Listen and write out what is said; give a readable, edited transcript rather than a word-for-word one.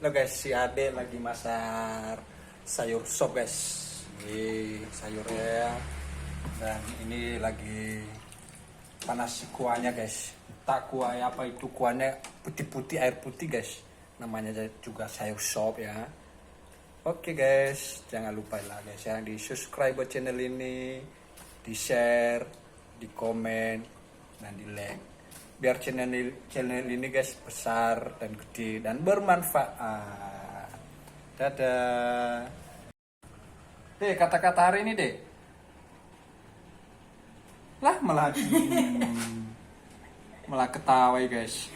Lo guys, si Ade lagi masak sayur sop guys. Ini sayurnya dan ini lagi panas si kuahnya guys. Tak kuah apa itu kuahnya putih-putih air putih guys. Namanya juga sayur sop ya. Oke guys, jangan lupa lah guys ya di subscribe buat channel ini, di share, di komen, dan di like. Biar channel ini guys besar dan gede dan bermanfaat. Dadah. Dek, kata-kata hari ini dek. Lah malah malah ketawa guys.